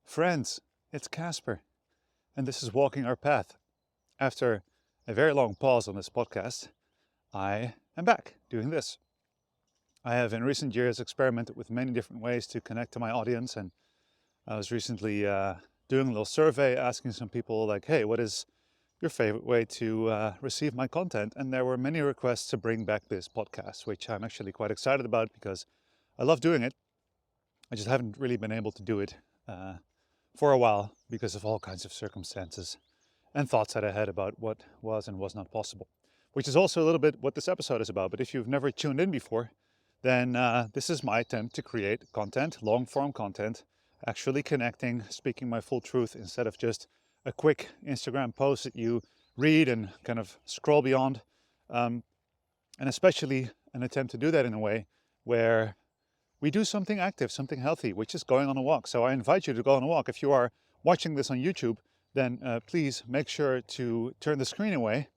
Friends, it's Kasper, and this is Walking Our Path. After a very long pause on this podcast, I am back doing this. I have in recent years experimented with many different ways to connect to my audience, and I was recently doing a little survey asking some people like, hey, what is your favorite way to receive my content? And there were many requests to bring back this podcast, which I'm actually quite excited about because I love doing it. I just haven't really been able to do it for a while because of all kinds of circumstances and thoughts that I had about what was and was not possible, which is also a little bit what this episode is about. But if you've never tuned in before, then this is my attempt to create content, long form content, actually connecting, speaking my full truth instead of just a quick Instagram post that you read and kind of scroll beyond. And especially an attempt to do that in a way where we do something active, something healthy, which is going on a walk. So I invite you to go on a walk. If you are watching this on YouTube, then please make sure to turn the screen away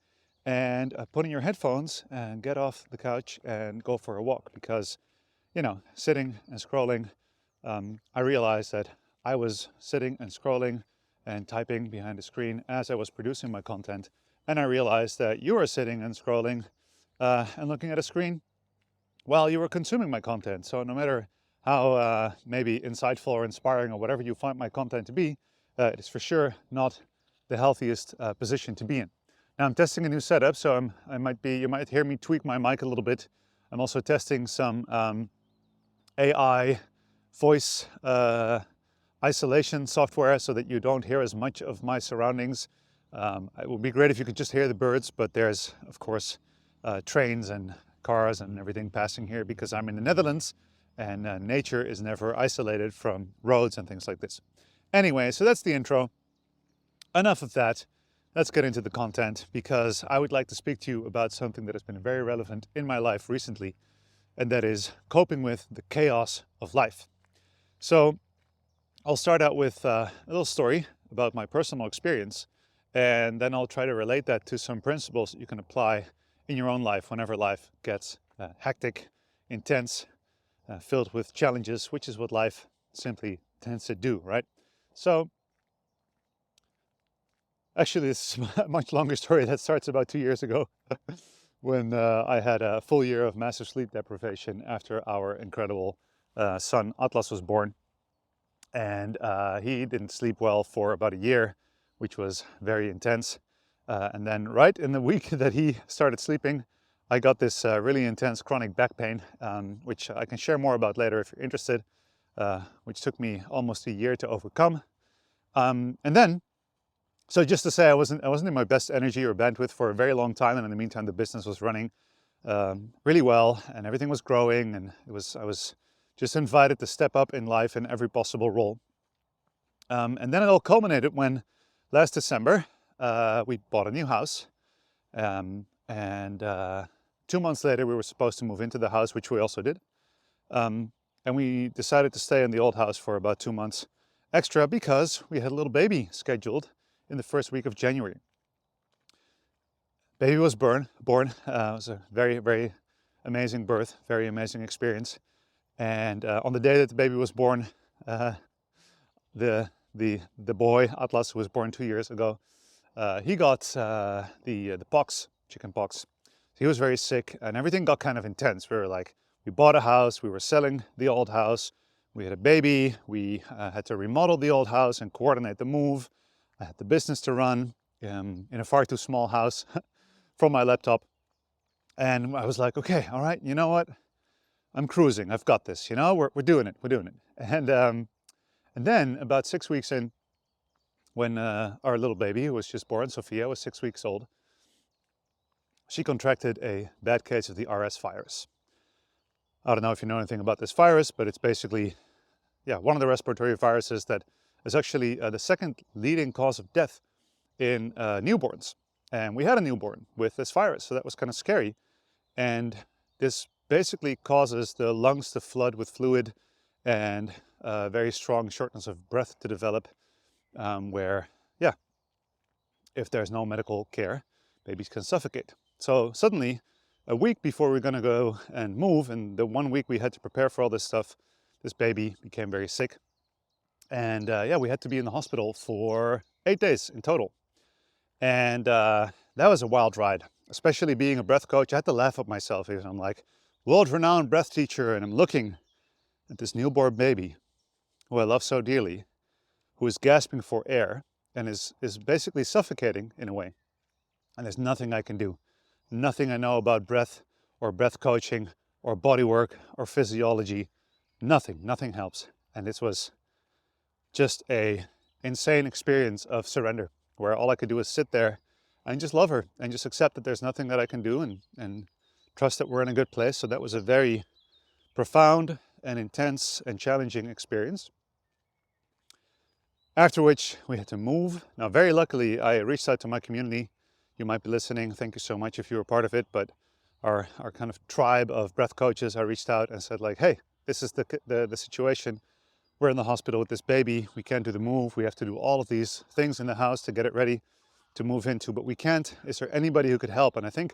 and put in your headphones and get off the couch and go for a walk. Because, sitting and scrolling, I realized that I was sitting and scrolling and typing behind the screen as I was producing my content. And I realized that you are sitting and scrolling and looking at a screen while you were consuming my content. So no matter how maybe insightful or inspiring or whatever you find my content to be, it is for sure not the healthiest position to be in. Now I'm testing a new setup, so you might hear me tweak my mic a little bit. I'm also testing some AI voice isolation software so that you don't hear as much of my surroundings. It would be great if you could just hear the birds, but there's of course trains and cars and everything passing here because I'm in the Netherlands and nature is never isolated from roads and things like this. Anyway, so that's the intro. Enough of that. Let's get into the content because I would like to speak to you about something that has been very relevant in my life recently, and that is coping with the chaos of life. So I'll start out with a little story about my personal experience, and then I'll try to relate that to some principles that you can apply in your own life whenever life gets hectic, intense, filled with challenges, which is what life simply tends to do, right? So actually this is a much longer story that starts about 2 years ago when I had a full year of massive sleep deprivation after our incredible son Atlas was born. And he didn't sleep well for about a year, which was very intense. And then right in the week that he started sleeping, I got this really intense chronic back pain, which I can share more about later if you're interested, which took me almost a year to overcome. And then, so just to say, I wasn't in my best energy or bandwidth for a very long time. And in the meantime, the business was running really well and everything was growing. And I was just invited to step up in life in every possible role. And then it all culminated when last December, we bought a new house, and 2 months later we were supposed to move into the house, which we also did. And we decided to stay in the old house for about 2 months extra because we had a little baby scheduled in the first week of January. Baby was born. It was a very, very amazing birth, very amazing experience. And on the day that the baby was born, the boy Atlas, who was born 2 years ago, he got the pox, chicken pox. He was very sick and everything got kind of intense. We bought a house, we were selling the old house, we had a baby, we had to remodel the old house and coordinate the move. I had the business to run in a far too small house from my laptop. And I was like, okay, all right, you know what? I'm cruising, I've got this, we're doing it. And then about 6 weeks in, when our little baby, who was just born, Sophia, was 6 weeks old, she contracted a bad case of the RS virus. I don't know if you know anything about this virus, but it's basically, one of the respiratory viruses that is actually the second leading cause of death in newborns. And we had a newborn with this virus, so that was kind of scary. And this basically causes the lungs to flood with fluid and very strong shortness of breath to develop, where, if there's no medical care, babies can suffocate. So suddenly, a week before we were going to go and move, and the 1 week we had to prepare for all this stuff, this baby became very sick. And yeah, we had to be in the hospital for 8 days in total. And that was a wild ride, especially being a breath coach. I had to laugh at myself because I'm like, world-renowned breath teacher, and I'm looking at this newborn baby who I love so dearly, who is gasping for air and is basically suffocating in a way. And there's nothing I can do. Nothing I know about breath or breath coaching or body work or physiology. Nothing helps. And this was just a insane experience of surrender, where all I could do is sit there and just love her and just accept that there's nothing that I can do, and trust that we're in a good place. So that was a very profound and intense and challenging experience. After which we had to move. Now, very luckily, I reached out to my community. You might be listening. Thank you so much if you were part of it. But our kind of tribe of breath coaches, I reached out and said like, hey, this is the situation. We're in the hospital with this baby. We can't do the move. We have to do all of these things in the house to get it ready to move into, but we can't. Is there anybody who could help? And I think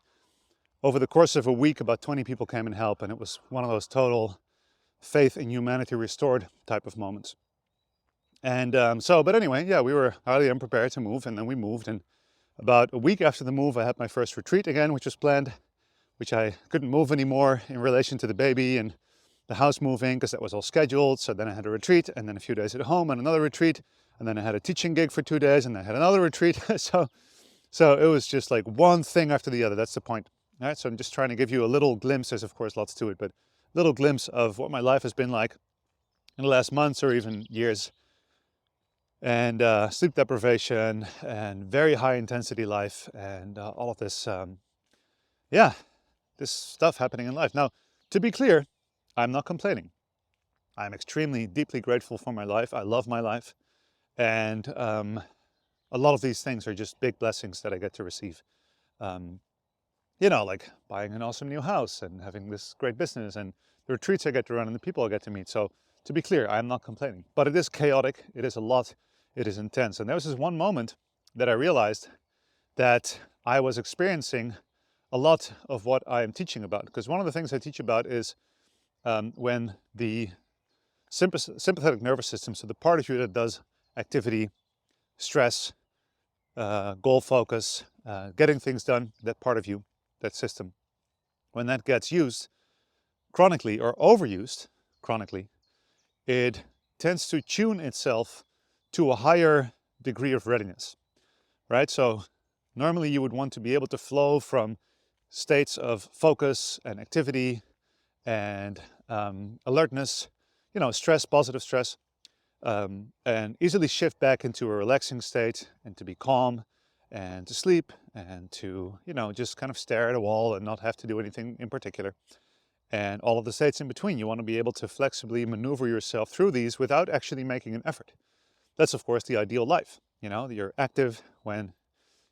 over the course of a week, about 20 people came and helped. And it was one of those total faith in humanity restored type of moments. And but anyway, yeah, we were highly unprepared to move, and then we moved. And about a week after the move, I had my first retreat again, which was planned, which I couldn't move anymore in relation to the baby and the house moving, because that was all scheduled. So then I had a retreat, and then a few days at home and another retreat. And then I had a teaching gig for 2 days, and I had another retreat. so it was just like one thing after the other. That's the point. All right. So I'm just trying to give you a little glimpse. There's of course lots to it, but a little glimpse of what my life has been like in the last months or even years. And sleep deprivation and very high intensity life and all of this, yeah, this stuff happening in life. Now, to be clear, I'm not complaining. I'm extremely deeply grateful for my life. I love my life. And a lot of these things are just big blessings that I get to receive. You know, like buying an awesome new house and having this great business and the retreats I get to run and the people I get to meet. So to be clear, I'm not complaining, but it is chaotic. It is a lot. It is intense. And there was this one moment that I realized that I was experiencing a lot of what I am teaching about. Because one of the things I teach about is when the sympathetic nervous system, so the part of you that does activity, stress, goal focus, getting things done, that part of you, that system, when that gets used chronically or overused chronically, it tends to tune itself to a higher degree of readiness, right? So normally you would want to be able to flow from states of focus and activity and alertness, you know, stress, positive stress, and easily shift back into a relaxing state and to be calm and to sleep and to, you know, just kind of stare at a wall and not have to do anything in particular. And all of the states in between, you want to be able to flexibly maneuver yourself through these without actually making an effort. That's, of course, the ideal life. You know, you're active when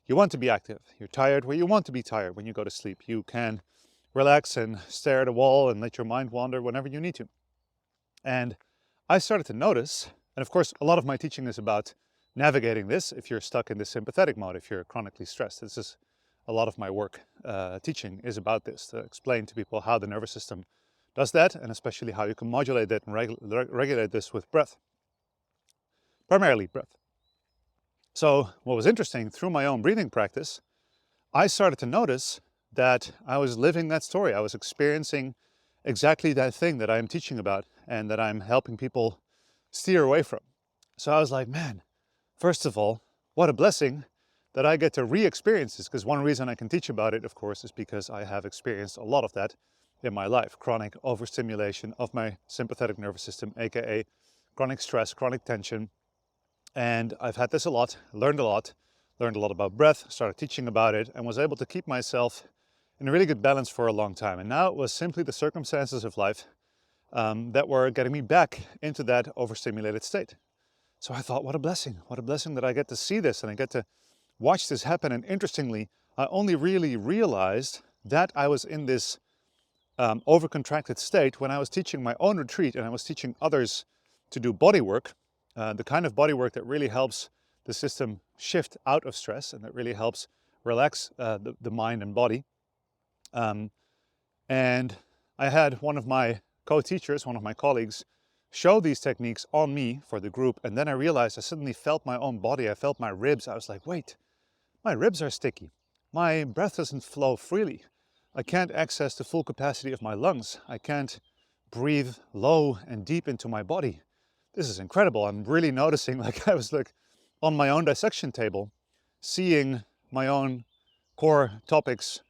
you want to be active. You're tired where you want to be tired when you go to sleep. You can relax and stare at a wall and let your mind wander whenever you need to. And I started to notice, and of course, a lot of my teaching is about navigating this if you're stuck in the sympathetic mode, if you're chronically stressed. This is a lot of my work teaching is about this, to explain to people how the nervous system does that, and especially how you can modulate that and regulate this with breath. Primarily breath. So what was interesting, through my own breathing practice, I started to notice that I was living that story. I was experiencing exactly that thing that I'm teaching about and that I'm helping people steer away from. So I was like, man, first of all, what a blessing that I get to re-experience this, because one reason I can teach about it, of course, is because I have experienced a lot of that in my life. Chronic overstimulation of my sympathetic nervous system, aka chronic stress, chronic tension. And I've had this a lot, learned a lot about breath, started teaching about it, and was able to keep myself in a really good balance for a long time. And now it was simply the circumstances of life that were getting me back into that overstimulated state. So I thought, what a blessing that I get to see this and I get to watch this happen. And interestingly, I only really realized that I was in this overcontracted state when I was teaching my own retreat and I was teaching others to do body work, the kind of body work that really helps the system shift out of stress and that really helps relax the mind and body. And I had one of my co-teachers, one of my colleagues, show these techniques on me for the group. And then I realized I suddenly felt my own body. I felt my ribs. I was like, wait, my ribs are sticky. My breath doesn't flow freely. I can't access the full capacity of my lungs. I can't breathe low and deep into my body. This is incredible. I'm really noticing, like I was like on my own dissection table, seeing my own core topics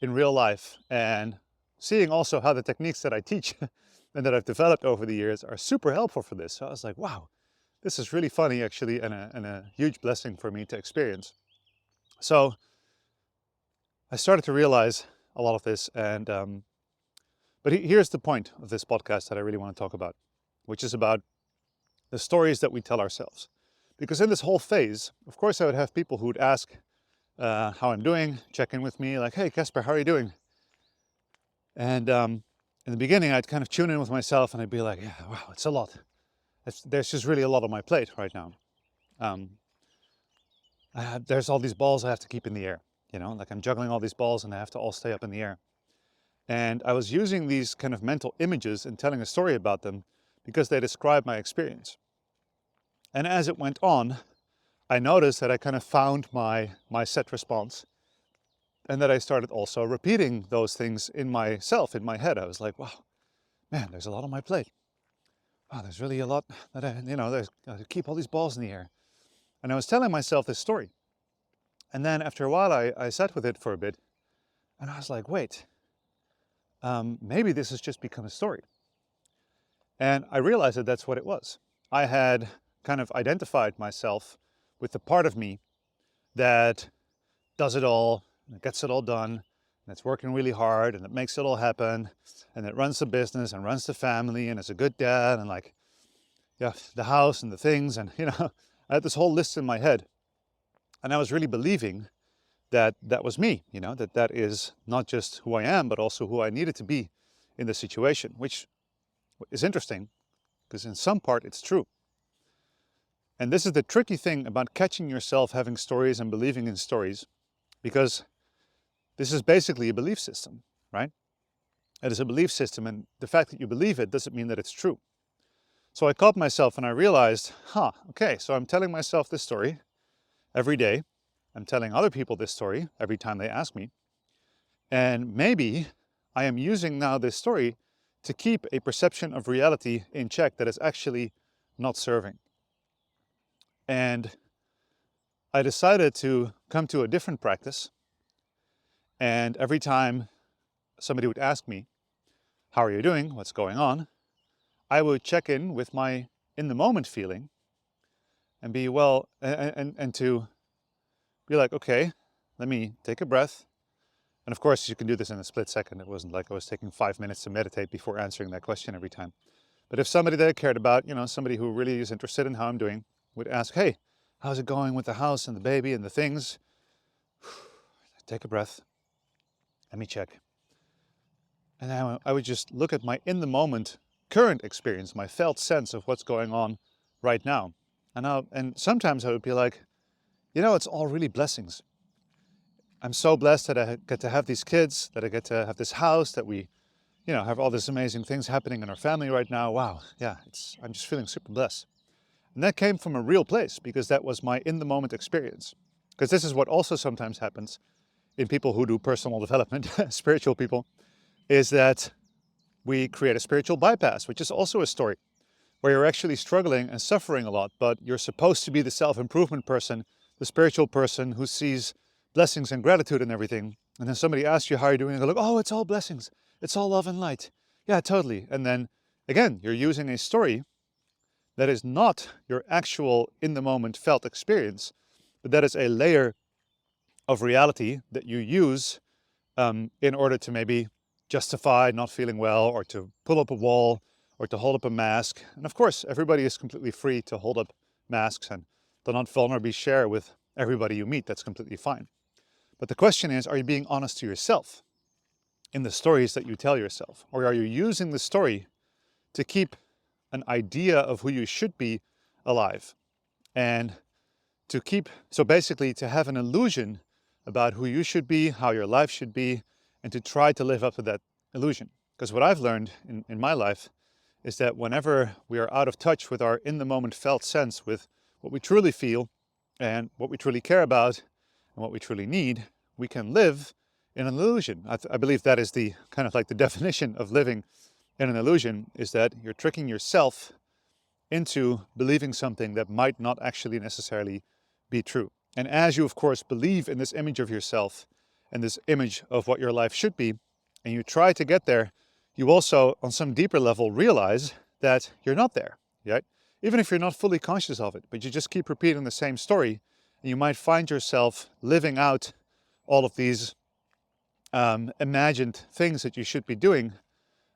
in real life and seeing also how the techniques that I teach and that I've developed over the years are super helpful for this. So I was like, wow, this is really funny actually, and a huge blessing for me to experience. So I started to realize a lot of this, and but here's the point of this podcast that I really want to talk about, which is about the stories that we tell ourselves. Because in this whole phase, of course, I would have people who would ask how I'm doing, check in with me, like, hey, Kasper, how are you doing? And in the beginning, I'd kind of tune in with myself and I'd be like, yeah, wow, it's a lot. There's just really a lot on my plate right now. There's all these balls I have to keep in the air, you know, like I'm juggling all these balls and I have to all stay up in the air. And I was using these kind of mental images and telling a story about them because they describe my experience. And as it went on, I noticed that I kind of found my set response, and that I started also repeating those things in myself, in my head. I was like, wow, man, there's a lot on my plate. Wow, there's really a lot that there's got to keep all these balls in the air. And I was telling myself this story. And then after a while, I sat with it for a bit, and I was like, wait, maybe this has just become a story. And I realized that that's what it was. I had kind of identified myself with the part of me that does it all, and gets it all done, and it's working really hard, and it makes it all happen, and it runs the business and runs the family, and is a good dad, and like, yeah, the house and the things, and I had this whole list in my head, and I was really believing that that was me, that is not just who I am, but also who I needed to be in the situation, which is interesting, because in some part it's true. And this is the tricky thing about catching yourself having stories and believing in stories, because this is basically a belief system, right? It is a belief system, and the fact that you believe it doesn't mean that it's true. So I caught myself and I realized, okay, so I'm telling myself this story every day. I'm telling other people this story every time they ask me. And maybe I am using now this story to keep a perception of reality in check that is actually not serving. And I decided to come to a different practice. And every time somebody would ask me, how are you doing? What's going on? I would check in with my in the moment feeling and be and to be like, okay, let me take a breath. And of course, you can do this in a split second. It wasn't like I was taking 5 minutes to meditate before answering that question every time. But if somebody that I cared about, somebody who really is interested in how I'm doing, would ask, hey, how's it going with the house and the baby and the things? Take a breath. Let me check. And then I would just look at my in the moment current experience, my felt sense of what's going on right now. And sometimes I would be like, it's all really blessings. I'm so blessed that I get to have these kids, that I get to have this house, that we, have all these amazing things happening in our family right now. Wow, yeah, I'm just feeling super blessed. And that came from a real place, because that was my in the moment experience. Because this is what also sometimes happens in people who do personal development, spiritual people, is that we create a spiritual bypass, which is also a story where you're actually struggling and suffering a lot, but you're supposed to be the self-improvement person, the spiritual person who sees blessings and gratitude and everything. And then somebody asks you how you're doing, and you go, oh, it's all blessings. It's all love and light. Yeah, totally. And then again, you're using a story that is not your actual in the moment felt experience, but that is a layer of reality that you use in order to maybe justify not feeling well, or to pull up a wall, or to hold up a mask. And of course, everybody is completely free to hold up masks and to not vulnerably share with everybody you meet. That's completely fine. But the question is, are you being honest to yourself in the stories that you tell yourself? Or are you using the story to keep an idea of who you should be alive? And so basically to have an illusion about who you should be, how your life should be, and to try to live up to that illusion. Because what I've learned in my life is that whenever we are out of touch with our in the moment felt sense, with what we truly feel and what we truly care about and what we truly need, we can live in an illusion. I believe that is the kind of like the definition of living in an illusion, is that you're tricking yourself into believing something that might not actually necessarily be true. And as you, of course, believe in this image of yourself and this image of what your life should be, and you try to get there, you also, on some deeper level, realize that you're not there, right? Even if you're not fully conscious of it, but you just keep repeating the same story, and you might find yourself living out all of these imagined things that you should be doing,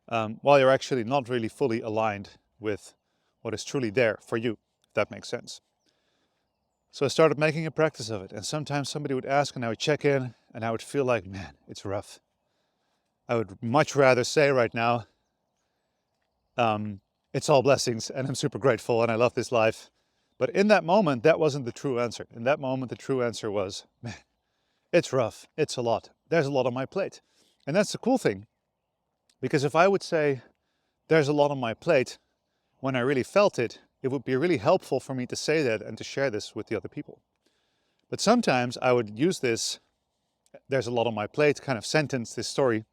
while you're actually not really fully aligned with what is truly there for you, if that makes sense. So I started making a practice of it, and sometimes somebody would ask and I would check in and I would feel like, man, it's rough. I would much rather say right now, it's all blessings and I'm super grateful and I love this life. But in that moment, that wasn't the true answer. In that moment, the true answer was, man, it's rough, it's a lot. There's a lot on my plate. And that's the cool thing, because if I would say, there's a lot on my plate, when I really felt it, it would be really helpful for me to say that and to share this with the other people. But sometimes I would use this, there's a lot on my plate, kind of sentence, this story,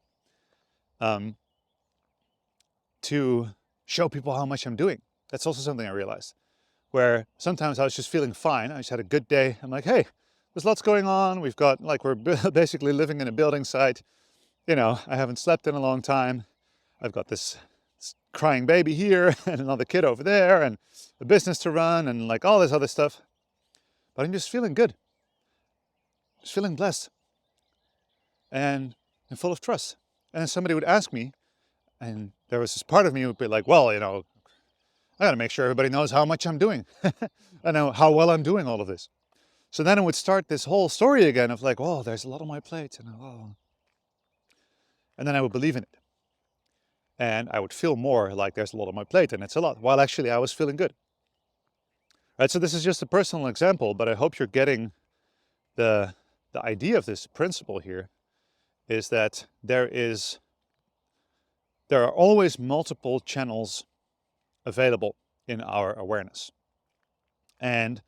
to show people how much I'm doing. That's also something I realized, where sometimes I was just feeling fine. I just had a good day. I'm like, hey, there's lots going on. We've got, like, we're basically living in a building site. You know, I haven't slept in a long time. I've got this crying baby here and another kid over there and a business to run and like all this other stuff. But I'm just feeling good. Just feeling blessed and full of trust. And then somebody would ask me, and there was this part of me who would be like, well, you know, I gotta make sure everybody knows how much I'm doing. I know how well I'm doing all of this. So then it would start this whole story again of like, oh, there's a lot on my plate. And then I would believe in it. And I would feel more like there's a lot on my plate and it's a lot, while actually I was feeling good. Right, so this is just a personal example, but I hope you're getting the idea of this principle here, is that there are always multiple channels available in our awareness. And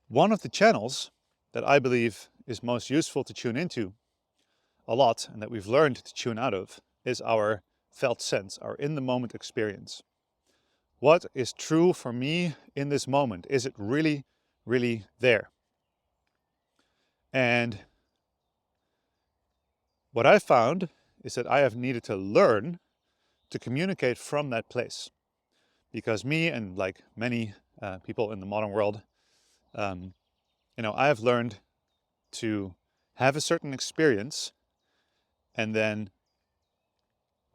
one of the channels that I believe is most useful to tune into a lot, and that we've learned to tune out of, is our felt sense, our in-the-moment experience. What is true for me in this moment? Is it really, really there? And what I found is that I have needed to learn to communicate from that place. Because me and like many people in the modern world, I have learned to have a certain experience and then,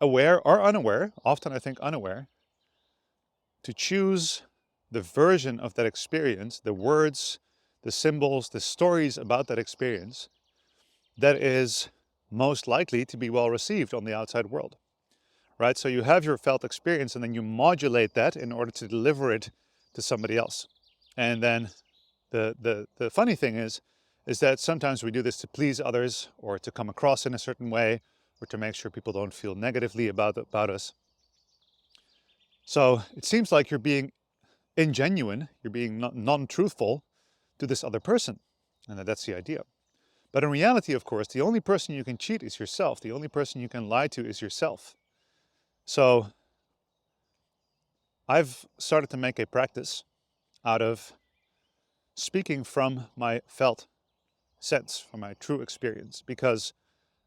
aware or unaware, often I think unaware, to choose the version of that experience, the words, the symbols, the stories about that experience that is most likely to be well received on the outside world, right? So you have your felt experience and then you modulate that in order to deliver it to somebody else. And then the funny thing is that sometimes we do this to please others or to come across in a certain way or to make sure people don't feel negatively about us. So it seems like you're being ingenuine, you're being non-truthful to this other person, and that's the idea. But in reality, of course, the only person you can cheat is yourself. The only person you can lie to is yourself. So I've started to make a practice out of speaking from my felt sense, from my true experience, because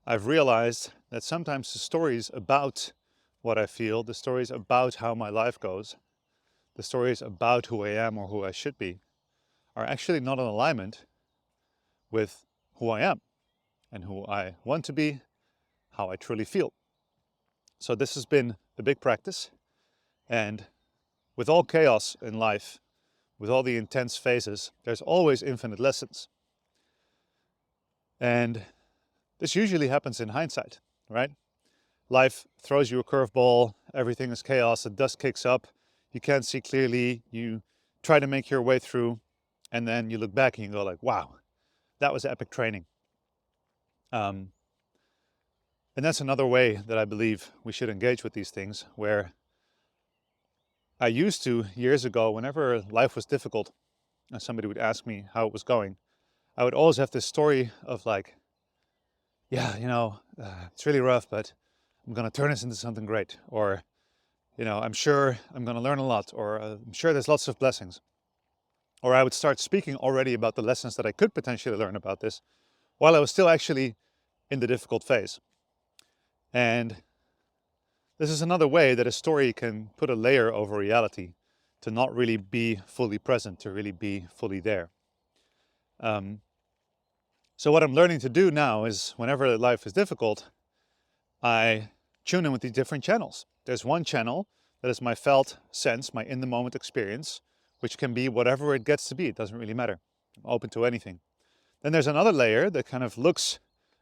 I've realized that sometimes the stories about what I feel, the stories about how my life goes, the stories about who I am or who I should be, are actually not in alignment with who I am and who I want to be, how I truly feel. So this has been a big practice, and with all chaos in life, with all the intense phases, there's always infinite lessons. And this usually happens in hindsight, right? Life throws you a curveball, everything is chaos, the dust kicks up, you can't see clearly, you try to make your way through, and then you look back and you go like, wow, that was epic training. And And that's another way that I believe we should engage with these things, where I used to, years ago, whenever life was difficult and somebody would ask me how it was going, I would always have this story of like, yeah, it's really rough, but I'm going to turn this into something great. Or, I'm sure I'm going to learn a lot, or I'm sure there's lots of blessings. Or I would start speaking already about the lessons that I could potentially learn about this while I was still actually in the difficult phase. And this is another way that a story can put a layer over reality, to not really be fully present, to really be fully there. So what I'm learning to do now is, whenever life is difficult, I tune in with these different channels. There's one channel that is my felt sense, my in-the-moment experience, which can be whatever it gets to be. It doesn't really matter. I'm open to anything. Then there's another layer that kind of looks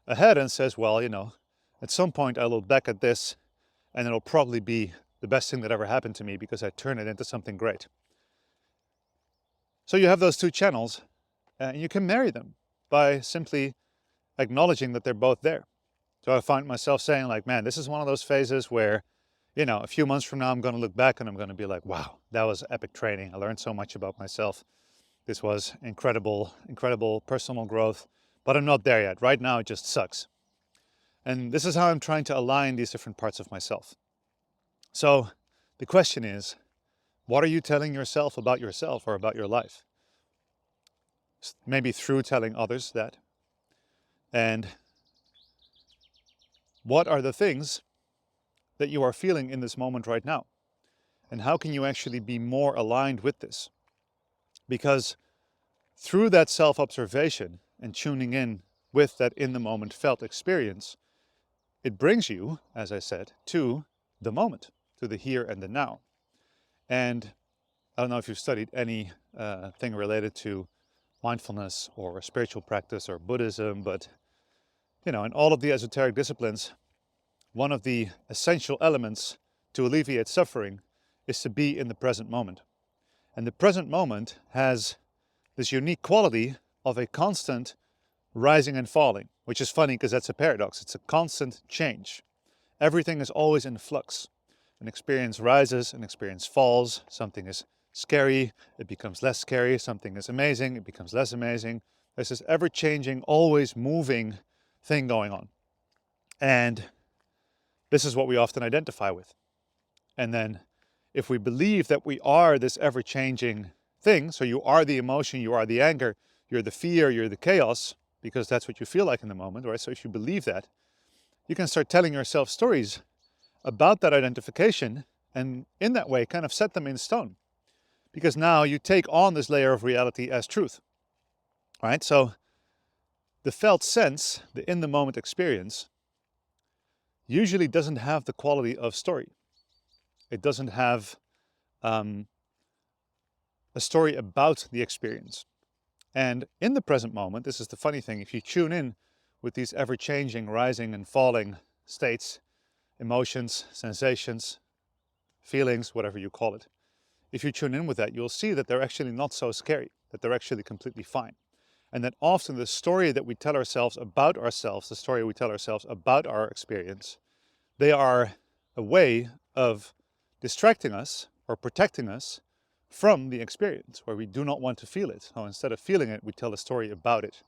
ahead and says, well, at some point I look back at this and it'll probably be the best thing that ever happened to me because I turned it into something great. So you have those two channels, and you can marry them by simply acknowledging that they're both there. So I find myself saying like, man, this is one of those phases where, a few months from now I'm going to look back and I'm going to be like, wow, that was epic training. I learned so much about myself. This was incredible, incredible personal growth, but I'm not there yet. Right now it just sucks. And this is how I'm trying to align these different parts of myself. So the question is, what are you telling yourself about yourself or about your life? Maybe through telling others that. And what are the things that you are feeling in this moment right now? And how can you actually be more aligned with this? Because through that self-observation and tuning in with that in-the-moment felt experience, it brings you, as I said, to the moment, to the here and the now. And I don't know if you've studied any thing related to mindfulness or spiritual practice or Buddhism, but in all of the esoteric disciplines, one of the essential elements to alleviate suffering is to be in the present moment. And the present moment has this unique quality of a constant rising and falling, which is funny because that's a paradox. It's a constant change. Everything is always in flux. An experience rises, an experience falls. Something is scary, it becomes less scary. Something is amazing, it becomes less amazing. There's this ever-changing, always moving thing going on. And this is what we often identify with. And then if we believe that we are this ever-changing thing, so you are the emotion, you are the anger, you're the fear, you're the chaos, because that's what you feel like in the moment, right? So if you believe that, you can start telling yourself stories about that identification, and in that way kind of set them in stone. Because now you take on this layer of reality as truth, right? So the felt sense, the in-the-moment experience, usually doesn't have the quality of story. It doesn't have a story about the experience. And in the present moment, this is the funny thing, if you tune in with these ever-changing, rising and falling states, emotions, sensations, feelings, whatever you call it, if you tune in with that, you'll see that they're actually not so scary, that they're actually completely fine. And that often the story that we tell ourselves about ourselves, the story we tell ourselves about our experience, they are a way of distracting us or protecting us from the experience, where we do not want to feel it. So instead of feeling it, we tell a story about it,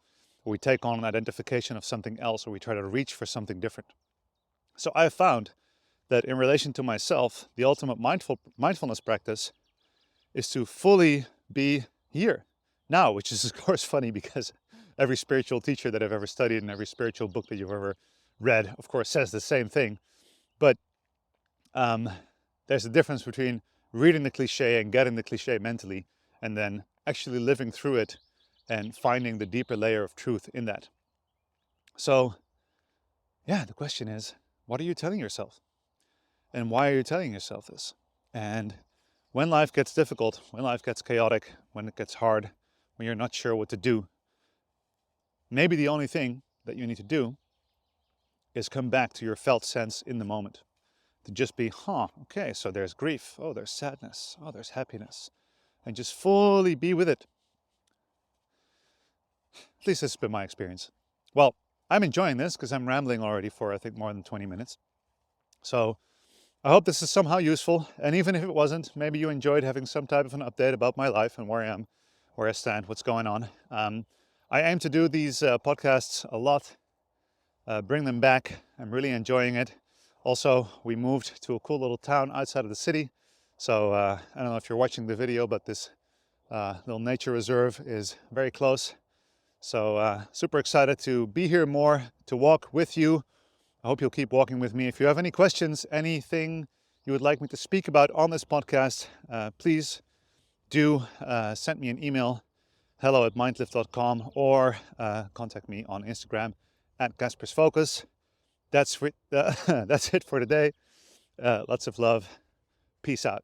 or we take on an identification of something else, or we try to reach for something different. So I have found that in relation to myself, the ultimate mindfulness practice is to fully be here now, which is of course funny because every spiritual teacher that I've ever studied and every spiritual book that you've ever read, of course, says the same thing. But there's a difference between reading the cliche and getting the cliche mentally, and then actually living through it and finding the deeper layer of truth in that. So yeah, the question is, what are you telling yourself? And why are you telling yourself this? And when life gets difficult, when life gets chaotic, when it gets hard, when you're not sure what to do, maybe the only thing that you need to do is come back to your felt sense in the moment. To just be, okay, so there's grief, oh, there's sadness, oh, there's happiness, and just fully be with it. At least this has been my experience. Well, I'm enjoying this because I'm rambling already for I think more than 20 minutes. So I hope this is somehow useful, and even if it wasn't, maybe you enjoyed having some type of an update about my life and where I am, where I stand, what's going on. I aim to do these podcasts a lot, bring them back. I'm really enjoying it. Also, we moved to a cool little town outside of the city. So I don't know if you're watching the video, but this little nature reserve is very close. So super excited to be here more, to walk with you. I hope you'll keep walking with me. If you have any questions, anything you would like me to speak about on this podcast, please do send me an email, hello@mindlift.com, or contact me on Instagram @KaspersFocus. That's it for today. Lots of love. Peace out.